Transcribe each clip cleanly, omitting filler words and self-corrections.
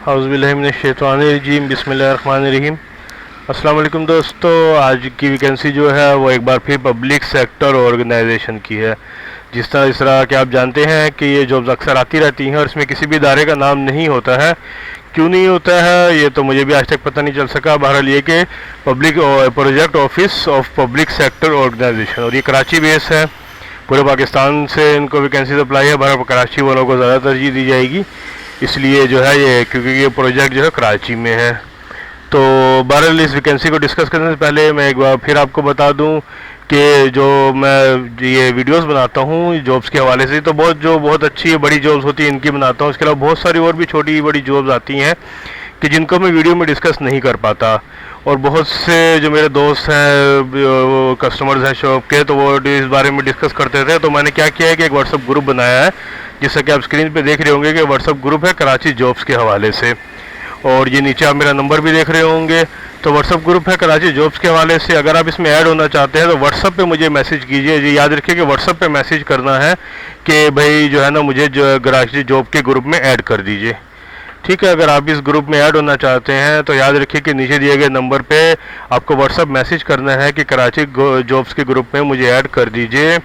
औज़ुबिल्लाहिमिनश्शैतानिर्रजीम बिस्मिल्लाहिर्रहमानिर्रहीम। अस्सलाम वालेकुम दोस्तों, आज की वैकेंसी जो है वो एक बार फिर पब्लिक सेक्टर ऑर्गेनाइजेशन की है। जिस तरह कि आप जानते हैं कि ये जॉब्स अक्सर आती रहती हैं और इसमें किसी भी इदारे का नाम नहीं होता है। क्यों नहीं होता है ये तो मुझे भी आज तक पता नहीं चल सका। बहरहाल ये कि public project office of public sector organization, और ये कराची बेस है। पूरे पाकिस्तान से इनको वैकेंसीज अप्लाई है, बहरहाल कराची वालों को ज़्यादा तरजीह दी जाएगी, इसलिए जो है ये, क्योंकि ये प्रोजेक्ट जो है कराची में है। तो बहरहाल इस वैकेंसी को डिस्कस करने से पहले मैं एक बार फिर आपको बता दूं कि जो मैं ये वीडियोस बनाता हूँ जॉब्स के हवाले से, तो बहुत अच्छी बड़ी जॉब्स होती हैं इनकी बनाता हूँ। इसके अलावा बहुत सारी और भी छोटी बड़ी जॉब्स आती हैं कि जिनको मैं वीडियो में डिस्कस नहीं कर पाता। और बहुत से जो मेरे दोस्त हैं, कस्टमर्स हैं शॉप के, तो वो इस बारे में डिस्कस करते थे। तो मैंने क्या किया है कि एक व्हाट्सअप ग्रुप बनाया है, जैसा कि आप स्क्रीन पे देख रहे होंगे कि व्हाट्सअप ग्रुप है कराची जॉब्स के हवाले से। और ये नीचे आप मेरा नंबर भी देख रहे होंगे, तो व्हाट्सअप ग्रुप है कराची जॉब्स के हवाले से। अगर आप इसमें ऐड होना चाहते हैं तो व्हाट्सअप पे मुझे मैसेज कीजिए। जी याद रखिए कि व्हाट्सअप पे मैसेज करना है कि भाई जो है ना, मुझे जो कराची जॉब के ग्रुप में ऐड कर दीजिए। ठीक है, अगर आप इस ग्रुप में ऐड होना चाहते हैं तो याद रखिए कि नीचे दिए गए नंबर पे आपको व्हाट्सअप मैसेज करना है कि कराची जॉब्स के ग्रुप में मुझे ऐड कर दीजिए।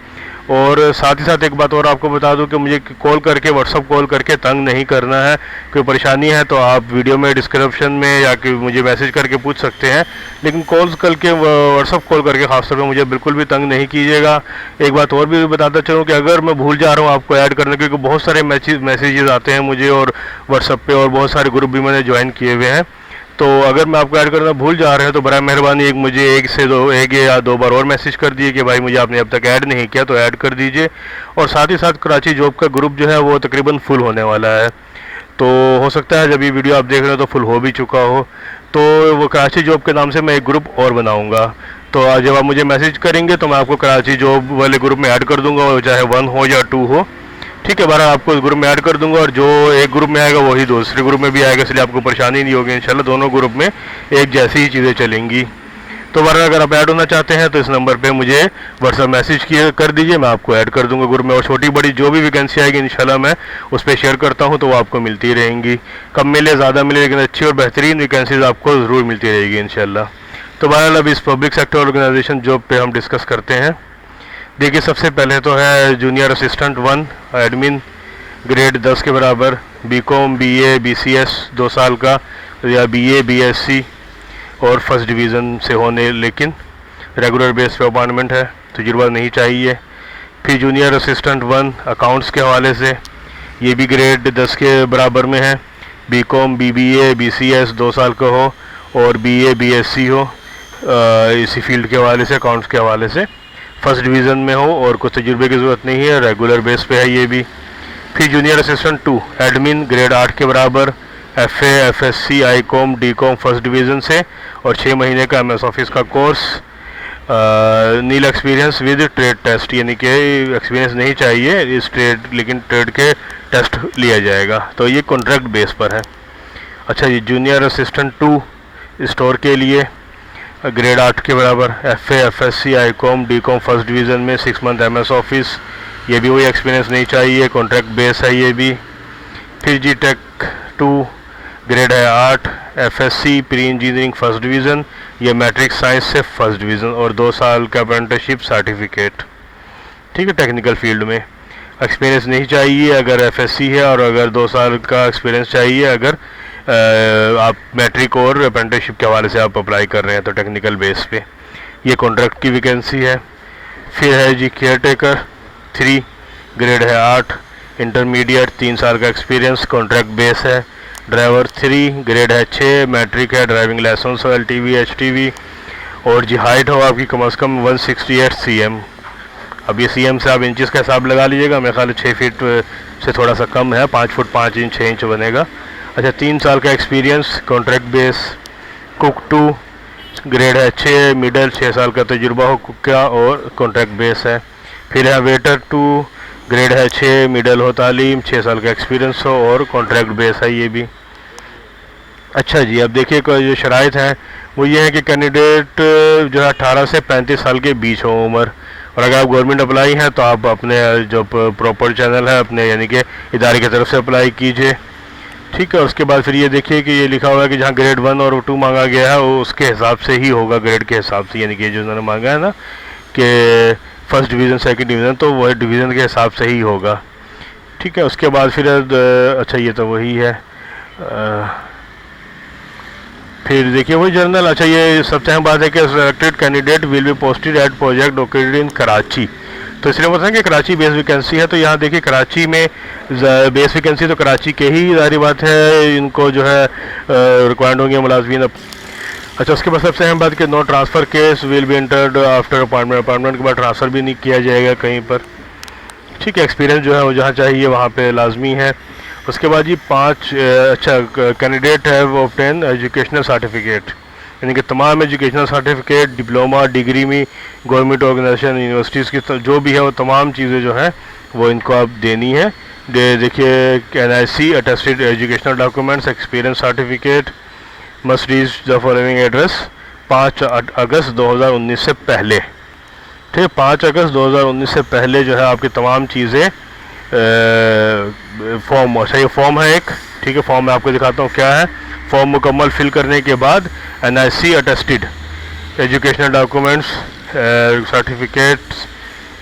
और साथ ही साथ एक बात और आपको बता दूं कि मुझे कॉल करके, व्हाट्सअप कॉल करके तंग नहीं करना है। कोई परेशानी है तो आप वीडियो में डिस्क्रिप्शन में या कि मुझे मैसेज करके पूछ सकते हैं, लेकिन कॉल्स करके, व्हाट्सअप कॉल करके खासतौर पर मुझे बिल्कुल भी तंग नहीं कीजिएगा। एक बात और भी बताता चलूँ कि अगर मैं भूल जा रहा हूँ आपको ऐड करने, क्योंकि बहुत सारे मैसेजेस आते हैं मुझे और व्हाट्सअप पे, और बहुत सारे ग्रुप भी मैंने ज्वाइन किए हुए हैं, तो अगर मैं आपको ऐड करना भूल जा रहे हैं तो बराए मेहरबानी मुझे एक या दो बार और मैसेज कर दिए कि भाई मुझे आपने अब तक ऐड नहीं किया, तो ऐड कर दीजिए। और साथ ही साथ कराची जॉब का ग्रुप जो है वो तकरीबन फुल होने वाला है, तो हो सकता है जब ये वीडियो आप देख रहे हो तो फुल हो भी चुका हो। तो वो कराची जॉब के नाम से मैं एक ग्रुप और बनाऊँगा, तो जब आप मुझे मैसेज करेंगे तो मैं आपको कराची जॉब वाले ग्रुप में ऐड कर दूँगा, चाहे 1 हो या 2 हो। ठीक है, बहरहाल आपको इस ग्रुप में ऐड कर दूंगा, और जो एक ग्रुप में आएगा वही दूसरे ग्रुप में भी आएगा, इसलिए आपको परेशानी नहीं होगी। इंशाल्लाह दोनों ग्रुप में एक जैसी ही चीज़ें चलेंगी। तो बहरहाल अगर आप ऐड होना चाहते हैं तो इस नंबर पे मुझे व्हाट्सएप मैसेज कर दीजिए, मैं आपको ऐड कर दूंगा ग्रुप में। और छोटी बड़ी जो भी वैकेंसी आएगी इंशाल्लाह मैं उस पर शेयर करता हूँ, तो वो आपको मिलती रहेंगी। कम मिले ज़्यादा मिले, लेकिन अच्छी और बेहतरीन वैकेंसीज आपको ज़रूर मिलती रहेगी इंशाल्लाह। तो बहरहाल अब इस पब्लिक सेक्टर ऑर्गेनाइजेशन जॉब पे हम डिस्कस करते हैं। देखिए, सबसे पहले तो है जूनियर असिस्टेंट 1 एडमिन, ग्रेड 10 के बराबर, बीकॉम, बीए, बीसीएस 2 साल का, या बीए, बीएससी और फर्स्ट डिवीज़न से होने, लेकिन रेगुलर बेस पे अपॉइंटमेंट है, तजुर्बा नहीं चाहिए। फिर जूनियर असिस्टेंट 1 अकाउंट्स के हवाले से, ये भी ग्रेड 10 के बराबर में है, बीकॉम, बीबीए, बीसीएस 2 साल का हो, और बीए, बीएससी हो इसी फील्ड के हवाले से, अकाउंट्स के हवाले से, फर्स्ट डिवीज़न में हो और कुछ तजुर्बे की ज़रूरत नहीं है, रेगुलर बेस पे है ये भी। फिर जूनियर असिस्टेंट 2 एडमिन, ग्रेड 8 के बराबर, FA, FSc, ICom, DCom first division से, और 6 महीने का एमएस ऑफिस का course. Nil experience with trade test, यानी कि एक्सपीरियंस नहीं चाहिए इस ट्रेड, लेकिन ट्रेड के टेस्ट लिया जाएगा, तो ये कॉन्ट्रैक्ट बेस पर है। अच्छा जी, जूनियर असिस्टेंट 2 स्टोर के लिए, ग्रेड 8 के बराबर, FA, FSc, ICom, DCom first division में, 6 मंथ एमएस ऑफिस, ये भी वही एक्सपीरियंस नहीं चाहिए, कॉन्ट्रैक्ट बेस है ये भी। फिर जी टेक 2 ग्रेड है 8, FSc, pre engineering first division, ये मैट्रिक साइंस से फर्स्ट डिवीज़न, और 2 साल का अप्रेंटिसशिप सर्टिफिकेट। ठीक है, टेक्निकल फील्ड में एक्सपीरियंस नहीं चाहिए अगर एफएससी है, और अगर 2 साल का एक्सपीरियंस चाहिए अगर आप मैट्रिक और अप्रेंटिसशिप के हवाले से आप अप्लाई कर रहे हैं, तो टेक्निकल बेस पे ये कॉन्ट्रैक्ट की वैकेंसी है। फिर है जी केयर टेकर 3 ग्रेड है 8, इंटरमीडिएट 3 साल का एक्सपीरियंस, कॉन्ट्रैक्ट बेस है। ड्राइवर 3 ग्रेड है 6, मैट्रिक है, ड्राइविंग लाइसेंस हो, एलटीवी, एचटीवी, और जी हाइट हो आपकी कम से कम 168 cm। अब ये सीएम से आप इंचज़ का हिसाब लगा लीजिएगा, मेरे ख्याल 6 फीट से थोड़ा सा कम है, 5 फुट 5 इंच 6 इंच बनेगा। अच्छा, 3 साल का experience, contract base. Cook 2 grade है 6, मिडल 6 साल का तजुर्बा हो कुक का, और कॉन्ट्रैक्ट बेस है। फिर है वेटर 2 ग्रेड है 6, मिडल हो तालीम, 6 साल का एक्सपीरियंस हो, और कॉन्ट्रैक्ट बेस है ये भी। अच्छा जी, अब देखिए जो शराइत हैं वो ये है कि कैंडिडेट जो है 18 से 35 साल के बीच हो उम्र, और अगर आप गवर्नमेंट अप्लाई हैं तो आप अपने जो प्रॉपर चैनल है अपने, यानी कि इदारे की तरफ से अप्लाई कीजिए। ठीक है। उसके बाद फिर ये देखिए कि ये लिखा हुआ है कि जहाँ ग्रेड 1 और 2 मांगा गया है वो उसके हिसाब से ही होगा, ग्रेड के हिसाब से, यानी कि जो उन्होंने मांगा है ना कि फर्स्ट डिवीज़न सेकंड डिवीज़न, तो वह डिवीज़न के हिसाब से ही होगा। ठीक है। उसके बाद फिर अच्छा ये तो वही है। फिर देखिए वही जर्नल। अच्छा ये सबसे अहम बात है कि selected candidate will be posted at project located in Karachi. तो इसलिए बताएं कि कराची बेस वैकेंसी है, तो यहाँ देखिए कराची में बेस वैकेंसी तो कराची के ही जारी बात है, इनको जो है रिक्वायर्ड होंगे मुलाजमीन। अच्छा उसके बाद सबसे अहम बात कि no transfer case will be entered after appointment. Appointment के बाद ट्रांसफ़र भी नहीं किया जाएगा कहीं पर। ठीक है। एक्सपीरियंस जो है वो जहाँ चाहिए वहाँ पे लाजमी है। उसके बाद जी 5 अच्छा कैंडिडेट है वो ऑब्टेन एजुकेशनल सर्टिफिकेट, यानी कि तमाम एजुकेशनल सर्टिफिकेट, डिप्लोमा, डिग्री में गवर्नमेंट ऑर्गेनाइजेशन यूनिवर्सिटीज़ की जो भी है वो तमाम चीज़ें जो है वो इनको आप देनी है। देखिए NIC attested educational documents, experience certificate must reach the following address 5 अगस्त 2019 से पहले। ठीक है। 5 अगस्त 2019 से पहले जो है आपकी तमाम चीज़ें फॉर्म, अच्छा ये फॉर्म है एक। ठीक है। फॉर्म मैं आपको दिखाता हूँ क्या है। फॉर्म मुकम्मल फिल करने के बाद NIC attested educational documents, certificates,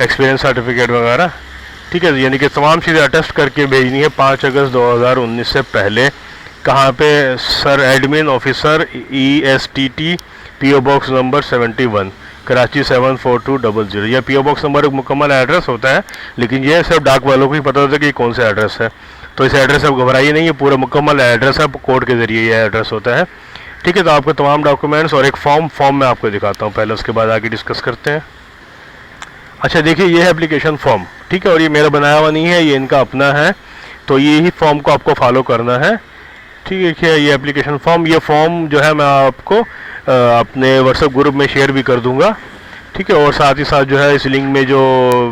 experience certificate वगैरह, ठीक है, यानी कि तमाम चीज़ें अटेस्ट करके भेजनी है 5 अगस्त 2019 से पहले। कहाँ पे? Sir admin officer ESTT PO box number 71 Karachi 74200। यह PO बॉक्स नंबर एक मुकम्मल एड्रेस होता है, लेकिन ये सिर्फ डाक वालों को ही पता होता है कि कौन सा एड्रेस है। तो इस एड्रेस से आप घबराइए नहीं, ये पूरा मुकम्मल एड्रेस है, कोड के ज़रिए ये एड्रेस होता है। ठीक है। तो आपके तमाम डॉक्यूमेंट्स और एक फॉर्म मैं आपको दिखाता हूँ पहले, उसके बाद आगे डिस्कस करते हैं। अच्छा देखिए ये है एप्लीकेशन फॉर्म। ठीक है। और ये मेरा बनाया हुआ नहीं है, ये इनका अपना है, तो ये ही फॉर्म को आपको फॉलो करना है। ठीक है। ये एप्लीकेशन फॉर्म, ये फॉर्म जो है मैं आपको अपने व्हाट्सएप ग्रुप में शेयर भी कर दूंगा। ठीक है। और साथ ही साथ जो है इस लिंक में जो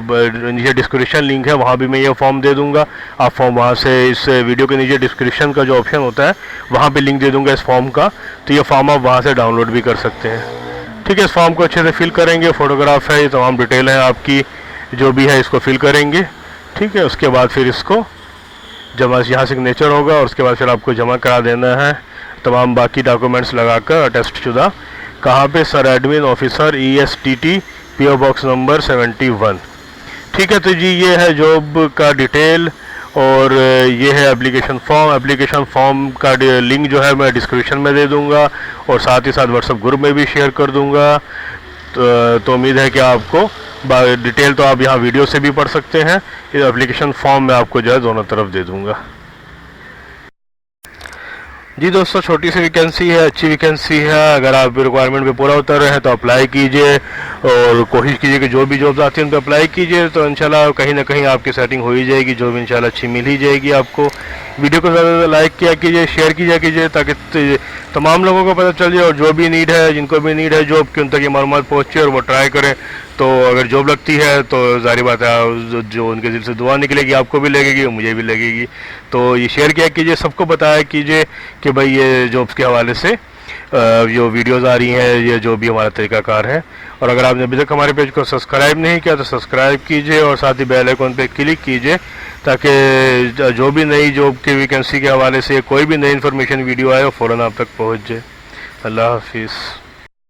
नीचे डिस्क्रिप्शन लिंक है वहाँ भी मैं ये फॉर्म दे दूंगा। आप फॉर्म वहाँ से, इस वीडियो के नीचे डिस्क्रिप्शन का जो ऑप्शन होता है वहाँ पे लिंक दे दूंगा इस फॉर्म का, तो ये फॉर्म आप वहाँ से डाउनलोड भी कर सकते हैं। ठीक है। इस फॉर्म को अच्छे से फिल करेंगे, फ़ोटोग्राफ है, ये तमाम डिटेल है आपकी जो भी है, इसको फिल करेंगे। ठीक है। उसके बाद फिर इसको जमा, यहाँ सिग्नेचर होगा और उसके बाद फिर आपको जमा करा देना है तमाम बाकी डॉक्यूमेंट्स लगाकर अटेस्ट शुदा। कहाँ पे? Sir admin officer ESTT PO box number 71। ठीक है। तो जी ये है जॉब का डिटेल और ये है एप्लीकेशन फॉर्म। एप्लीकेशन फॉर्म का लिंक जो है मैं डिस्क्रिप्शन में दे दूंगा और साथ ही साथ व्हाट्सएप ग्रुप में भी शेयर कर दूंगा। तो उम्मीद है कि आपको डिटेल तो आप यहाँ वीडियो से भी पढ़ सकते हैं, इस एप्लीकेशन फॉर्म में आपको जो है दोनों तरफ दे दूंगा। जी दोस्तों छोटी सी वैकेंसी है, अच्छी वैकेंसी है। अगर आप रिक्वायरमेंट पे पूरा उतर रहे हैं तो अप्लाई कीजिए और कोशिश कीजिए कि जो भी जॉब्स आती हैं उन पर अप्लाई कीजिए, तो इंशाल्लाह कहीं ना कहीं आपकी सेटिंग हो ही जाएगी, जॉब इंशाल्लाह अच्छी मिल ही जाएगी आपको। वीडियो को ज़्यादा लाइक किया कीजिए, शेयर कीजिए ताकि तमाम लोगों को पता चल जाए और जो भी नीड है, जिनको भी नीड है जॉब की, उन तक ये मालूमात पहुँचे और वो ट्राई करें। तो अगर जॉब लगती है तो ज़ाहिर बात है जो उनके दिल से दुआ निकलेगी आपको भी लगेगी और मुझे भी लगेगी। तो ये शेयर किया कीजिए, सबको बताया कीजिए कि भाई ये जॉब्स के हवाले से जो वीडियोस आ रही हैं, ये जो भी हमारा तरीक़ाकार है। और अगर आपने अभी तक हमारे पेज को सब्सक्राइब नहीं किया तो सब्सक्राइब कीजिए और साथ ही बेल आइकन पे क्लिक कीजिए ताकि जो भी नई जॉब की वैकेंसी के हवाले से कोई भी नई इन्फॉर्मेशन वीडियो आए वो फ़ौरन आप तक पहुँच जाए। अल्लाह हाफिज़।